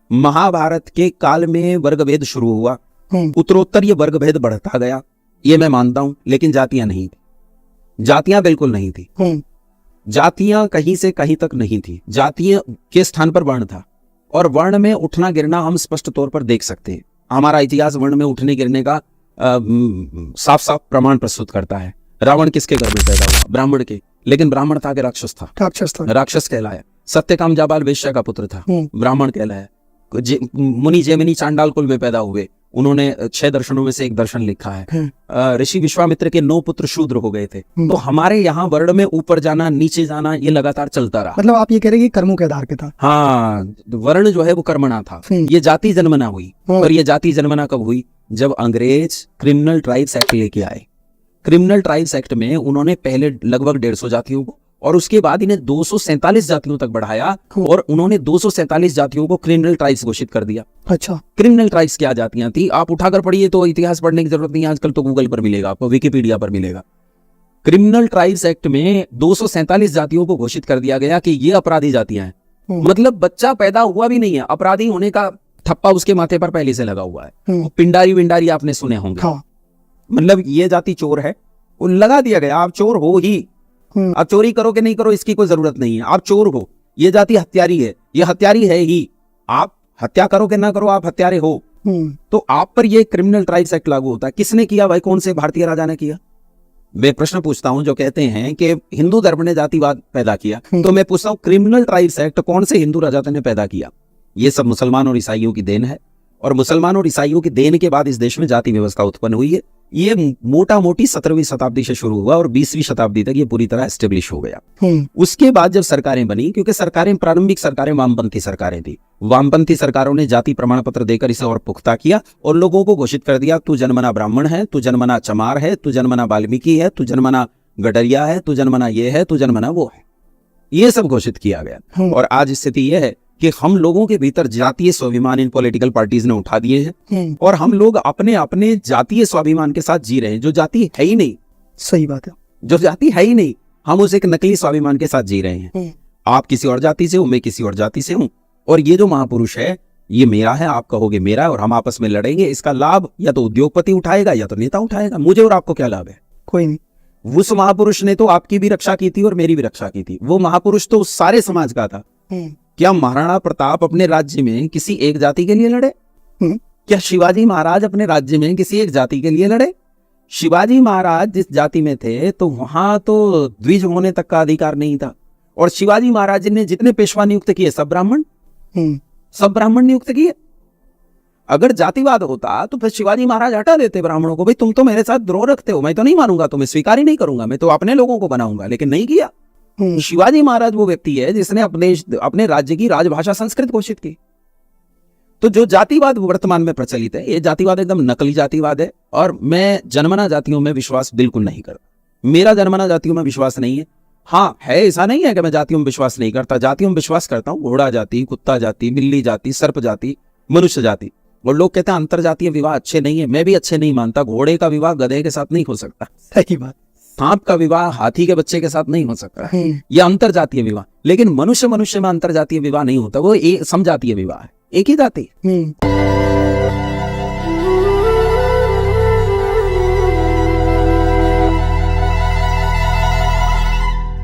महाभारत के काल में वर्गभेद शुरू हुआ, उत्तरोत्तर ये वर्गभेद बढ़ता गया, ये मैं मानता हूं, लेकिन जातियां नहीं थी। जातियां बिल्कुल नहीं थी। जातियां कहीं से कहीं तक नहीं थी। जातियां के स्थान पर वर्ण था, और वर्ण में उठना गिरना हम स्पष्ट तौर पर देख सकते हैं। हमारा इतिहास वर्ण में उठने गिरने का साफ साफ प्रमाण प्रस्तुत करता है। रावण किसके घर में पैदा हुआ? ब्राह्मण के, लेकिन ब्राह्मण था कि राक्षस था? राक्षस कहलाया। सत्यकाम जाबाल वैश्य का पुत्र था, ब्राह्मण कहलाया। मुनि जैमिनी चांडाल कुल में पैदा हुए, उन्होंने 6 दर्शनों में से एक दर्शन लिखा है। ऋषि विश्वामित्र के 9 पुत्र शूद्र हो गए थे। तो हमारे यहाँ वर्ण में ऊपर जाना नीचे जाना ये लगातार चलता रहा। मतलब आप ये कह रहे हैं कि कर्मों के आधार पे था? हाँ, वर्ण जो है वो कर्मणा था। ये जाति जन्मना हुई। और ये जाति जन्मना कब हुई? जब अंग्रेज क्रिमिनल ट्राइब्स एक्ट लेके आए। क्रिमिनल ट्राइब्स एक्ट में उन्होंने पहले लगभग 150 जातियों को, और उसके बाद इन्हें 247 जातियों तक बढ़ाया, और उन्होंने 247 जातियों को क्रिमिनल ट्राइब्स घोषित कर दिया। अच्छा, क्रिमिनल ट्राइब्स क्या जातियां थी? आप उठाकर पढ़िए, तो इतिहास पढ़ने की जरूरत नहीं है, आजकल तो गूगल पर मिलेगा आपको, विकिपीडिया पर मिलेगा। क्रिमिनल ट्राइब्स एक्ट में 247 जातियों को घोषित कर दिया गया कि ये अपराधी जातियां हैं। मतलब बच्चा पैदा हुआ भी नहीं है, अपराधी होने का थप्पा उसके माथे पर पहले से लगा हुआ है। पिंडारी विंडारी आपने सुने होंगे। मतलब ये जाति चोर है, वो लगा दिया गया, आप चोर हो ही। आप चोरी करो कि नहीं करो इसकी कोई जरूरत नहीं है, आप चोर हो। ये जाति हत्यारी है, ये हत्यारी है ही। आप हत्या करो कि ना करो, आप हत्यारे हो। तो आप पर ये क्रिमिनल ट्राइब्स एक्ट लागू होता है। किसने किया भाई? कौन से भारतीय राजा ने किया? मैं प्रश्न पूछता हूं, जो कहते हैं कि हिंदू धर्म ने जातिवाद पैदा किया, तो मैं पूछता हूं क्रिमिनल ट्राइब्स एक्ट कौन से हिंदू राजा ने पैदा किया? ये सब मुसलमान और ईसाइयों की देन है, और मुसलमान और ईसाइयों की देन के बाद इस देश में जाति व्यवस्था उत्पन्न हुई है। ये मोटा मोटी 17वीं शताब्दी से शुरू हुआ और 20वीं शताब्दी तक ये पूरी तरह एस्टेब्लिश हो गया। उसके बाद जब सरकारें बनी, क्योंकि सरकारें प्रारंभिक सरकारें वामपंथी सरकारें थी, वामपंथी सरकारों ने जाति प्रमाण पत्र देकर इसे और पुख्ता किया और लोगों को घोषित कर दिया, तू जन्मना ब्राह्मण है, तू जन्मना चमार है, तू जन्मना वाल्मीकि है, तू जन्मना गडरिया है, तू जन्मना ये है, तू जन्मना वो है। ये सब घोषित किया गया। और आज स्थिति यह है कि हम लोगों के भीतर जातीय स्वाभिमान इन पॉलिटिकल पार्टीज ने उठा दिए हैं, और हम लोग अपने अपने जातीय स्वाभिमान के साथ जी रहे हैं, जो जाति है ही नहीं। सही बात है, जो जाति है ही नहीं, हम उस एक नकली स्वाभिमान के साथ जी रहे हैं। आप किसी और जाति से हो, मैं किसी और जाति से हूं, और ये जो महापुरुष है ये मेरा है, आप कहोगे मेरा है, और हम आपस में लड़ेंगे। इसका लाभ या तो उद्योगपति उठाएगा या तो नेता उठाएगा। मुझे और आपको क्या लाभ है? कोई नहीं। उस महापुरुष ने तो आपकी भी रक्षा की थी और मेरी भी रक्षा की थी। वो महापुरुष तो उस सारे समाज का था। क्या महाराणा प्रताप अपने राज्य में किसी एक जाति के लिए लड़े? क्या शिवाजी महाराज अपने राज्य में किसी एक जाति के लिए लड़े? शिवाजी महाराज जिस जाति में थे तो वहां तो द्विज होने तक का अधिकार नहीं था, और शिवाजी महाराज ने जितने पेशवा नियुक्त किए सब ब्राह्मण, सब ब्राह्मण नियुक्त किए। अगर जातिवाद होता तो फिर शिवाजी महाराज हटा देते ब्राह्मणों को, भाई तुम तो मेरे साथ द्रोह रखते हो, मैं तो नहीं मानूंगा, तुम्हें स्वीकार ही नहीं करूंगा, मैं तो अपने लोगों को बनाऊंगा। लेकिन नहीं किया। शिवाजी महाराज वो व्यक्ति है जिसने अपने राज्य की राजभाषा संस्कृत घोषित की। तो जो जातिवाद वर्तमान में प्रचलित है, ये जातिवाद एकदम नकली जातिवाद है, और मैं जन्मना जातियों में विश्वास बिल्कुल नहीं करता। मेरा जन्मना जातियों में विश्वास नहीं है। हाँ है, ऐसा नहीं है कि मैं जातियों में विश्वास नहीं करता, जातियों में विश्वास करता हूँ। घोड़ा जाति, कुत्ता जाति, बिल्ली जाति, सर्प जाति, मनुष्य जाति। और लोग कहते हैं अंतरजातीय विवाह अच्छे नहीं है, मैं भी अच्छे नहीं मानता। घोड़े का विवाह गधे के साथ नहीं हो सकता, सही बात। सांप का विवाह हाथी के बच्चे के साथ नहीं हो सकता, यह अंतरजातीय विवाह। लेकिन मनुष्य मनुष्य में अंतरजातीय विवाह नहीं होता, वो एक समजातीय विवाह है, एक ही जाति।